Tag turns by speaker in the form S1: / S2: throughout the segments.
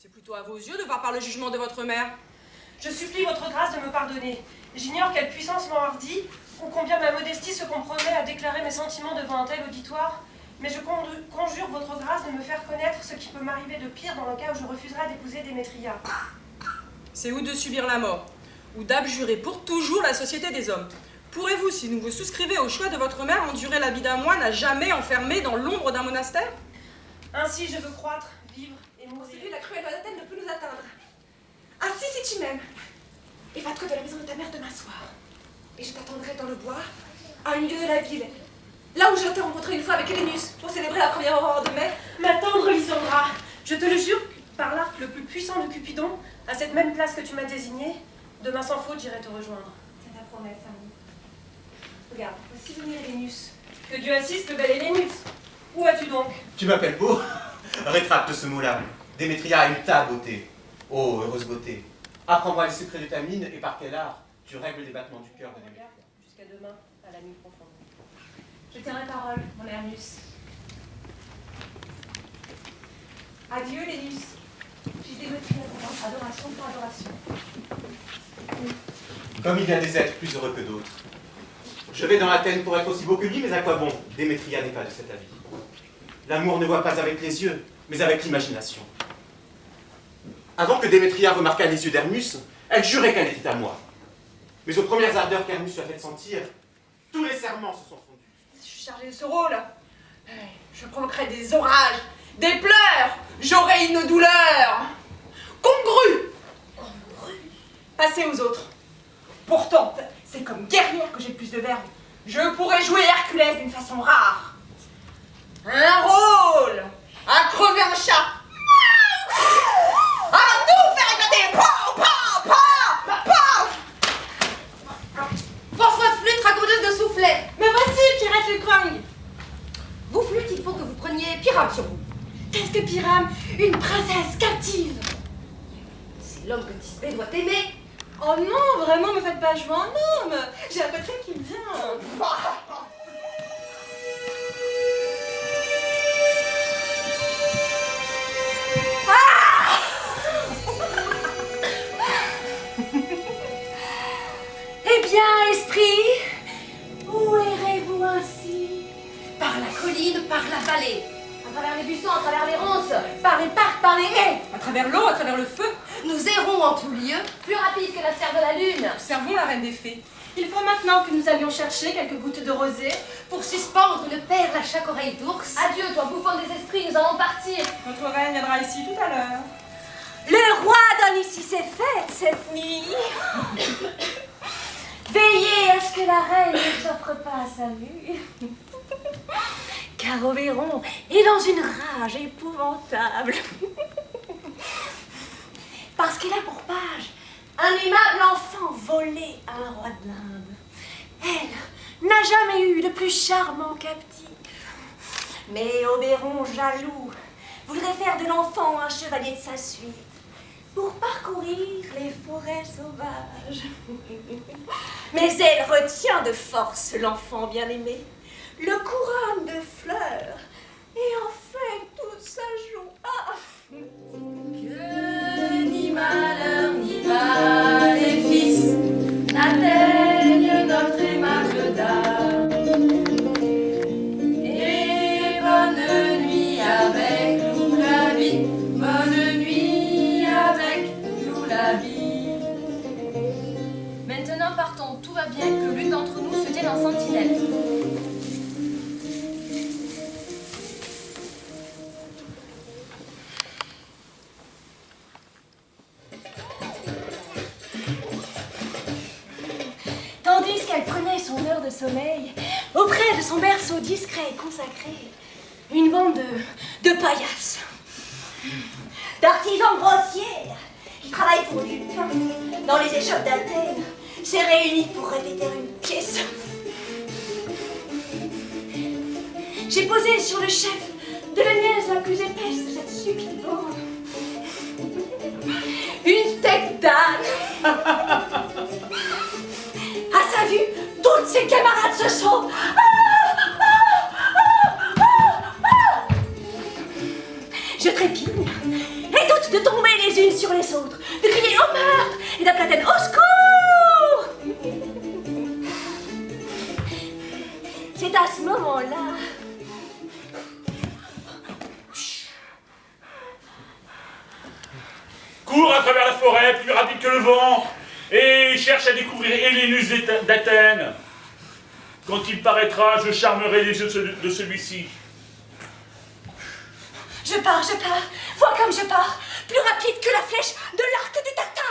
S1: C'est plutôt à vos yeux de voir par le jugement de votre mère.
S2: Je supplie votre grâce de me pardonner. J'ignore quelle puissance m'enhardit, ou combien ma modestie se compromet à déclarer mes sentiments devant un tel auditoire, mais je conjure votre grâce de me faire connaître ce qui peut m'arriver de pire dans le cas où je refuserais d'épouser Démétria.
S1: C'est ou de subir la mort, ou d'abjurer pour toujours la société des hommes. Pourrez-vous, si vous vous souscrivez au choix de votre mère, endurer la vie d'un moine à jamais enfermé dans l'ombre d'un monastère?
S2: Ainsi je veux croître, vivre et mourir.
S3: Celui la cruelle d'Athènes ne peut nous atteindre. Ainsi, si tu m'aimes, évade-toi de la maison de ta mère demain soir. Et je t'attendrai dans le bois, à un milieu de la ville. Là où je t'ai rencontré une fois avec Hélénus pour célébrer la première aurore de mai.
S2: Ma tendre Lysandra, je te le jure, par l'arc le plus puissant de Cupidon, à cette même place que tu m'as désignée, demain sans faute j'irai te rejoindre.
S3: C'est ta promesse, amie. Regarde, voici venir Hélénus.
S2: Que Dieu assiste, le bel Hélénus. Où vas-tu donc?
S4: Tu m'appelles beau? Rétracte ce mot-là. Démétria a une ta beauté. Oh, heureuse beauté. Apprends-moi les secrets de ta mine et par quel art tu règles les battements du cœur de Démétria.
S2: Jusqu'à demain, à la nuit profonde.
S3: Je tiendrai parole, mon Hermus. Adieu, Hélénus. Puis Démétria, adoration pour adoration.
S4: Comme il y a des êtres plus heureux que d'autres. Je vais dans Athènes pour être aussi beau que lui, mais à quoi bon? Démétria n'est pas de cet avis. L'amour ne voit pas avec les yeux, mais avec l'imagination. Avant que Démétria remarquât les yeux d'Hermus, elle jurait qu'elle était à moi. Mais aux premières ardeurs qu'Hermus lui a fait sentir, tous les serments se sont fondus.
S3: Je suis chargée de ce rôle. Je provoquerai des orages, des pleurs. J'aurai une douleur congrue. Passez aux autres. Pourtant, c'est comme guerrière que j'ai plus de verve. Je pourrais jouer Herculès d'une façon rare. Un rôle à crever un chat. À tout faire éclater. Pow, pow, pow, pow. François Flûte, raconteuse de soufflet. Me voici, Pirate le Crung. Vous, Flûte, il faut que vous preniez Pyrame sur vous. Qu'est-ce que Pyrame? Une princesse captive. C'est l'homme que Thisbé doit aimer. Oh non, vraiment, me faites pas jouer un homme. J'ai un peu très qui me vient. Eh bien, esprit, où errez-vous ainsi? Par la colline, par la vallée, à travers les buissons, à travers les ronces, par les parcs, par les haies,
S1: À travers l'eau, à travers le feu,
S3: nous errons en tout lieu, plus rapide que la serre de la lune.
S1: observons la reine des fées.
S3: Il faut maintenant que nous allions chercher quelques gouttes de rosée pour suspendre une perle à chaque oreille d'ours. Adieu, toi bouffon des esprits, nous allons partir.
S1: Notre reine viendra ici tout à l'heure.
S3: Le roi donne ici ses fêtes cette nuit. Veillez à ce que la reine ne s'offre pas à sa vue. Car Oberon est dans une rage épouvantable. Parce qu'il a pour page un aimable enfant volé à un roi de l'Inde. Elle n'a jamais eu de plus charmant captif. Mais Oberon, jaloux, voudrait faire de l'enfant un chevalier de sa suite pour parcourir les forêts sauvages. Mais elle retient de force l'enfant bien-aimé, le couronne de fleurs et en fait toute sa joie. Que ni malheur ni maléfice n'atteignent notre aimable dame. Et bonne nuit avec Loulabi, bonne nuit avec Loulabi. Maintenant partons, tout va bien, que l'une d'entre nous se tienne en sentinelle. Tandis qu'elle prenait son heure de sommeil, auprès de son berceau discret et consacré, une bande de paillasses, d'artisans grossiers qui travaillent pour du pain dans les échoppes d'Athènes, s'est réunie pour répéter une pièce. J'ai posé sur le chef de la niaise la plus épaisse de cette subite bande une tête d'âne. À sa vue, toutes ses camarades se sont... Je trépigne, et toute de tomber les unes sur les autres, de crier au meurtre et d'appeler au secours. C'est à ce moment-là
S5: cours à travers la forêt, plus rapide que le vent, et cherche à découvrir Hélénus d'Athènes. Quand il paraîtra, je charmerai les yeux de celui-ci.
S3: je pars, vois comme je pars, plus rapide que la flèche de l'arc du Tartare.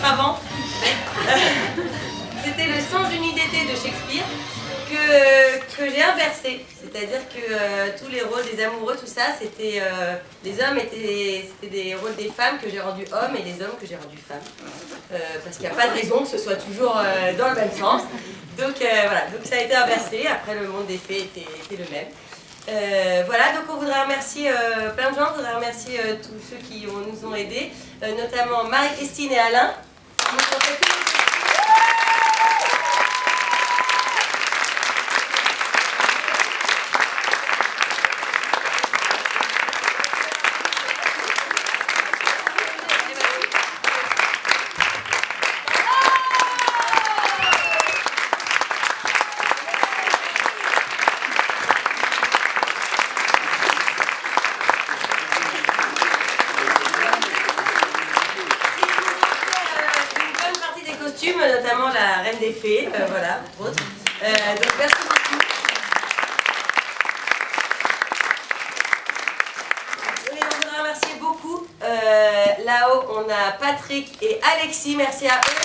S6: Avant. C'était le Sans Unis d'été de Shakespeare que j'ai inversé. C'est-à-dire que tous les rôles des amoureux, tout ça, c'était les hommes c'était des rôles des femmes que j'ai rendus hommes et les hommes que j'ai rendus femmes. Parce qu'il n'y a pas de raison que ce soit toujours dans le même sens. Donc voilà, donc ça a été inversé. Après, le monde des fées était le même. Voilà, donc on voudrait remercier plein de gens, on voudrait remercier tous ceux qui nous ont aidés, notamment Marie-Christine et Alain. Notamment la Reine des Fées, voilà, entre autres. Donc merci beaucoup. Et on voudrait remercier beaucoup. Là-haut, on a Patrick et Alexis, merci à eux.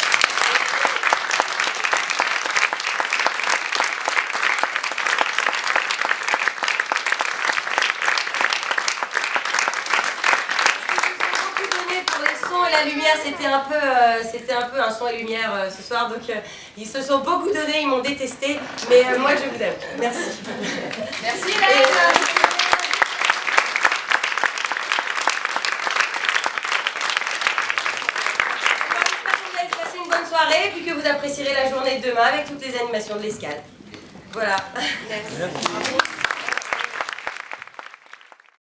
S6: La lumière, c'était un peu un son et lumière ce soir, donc ils se sont beaucoup donné, ils m'ont détesté, mais moi je vous aime. Merci.
S3: Merci
S6: Hélène. J'espère que vous allez passer une bonne soirée et puis que vous apprécierez la journée de demain avec toutes les animations de l'escale. Voilà. Merci.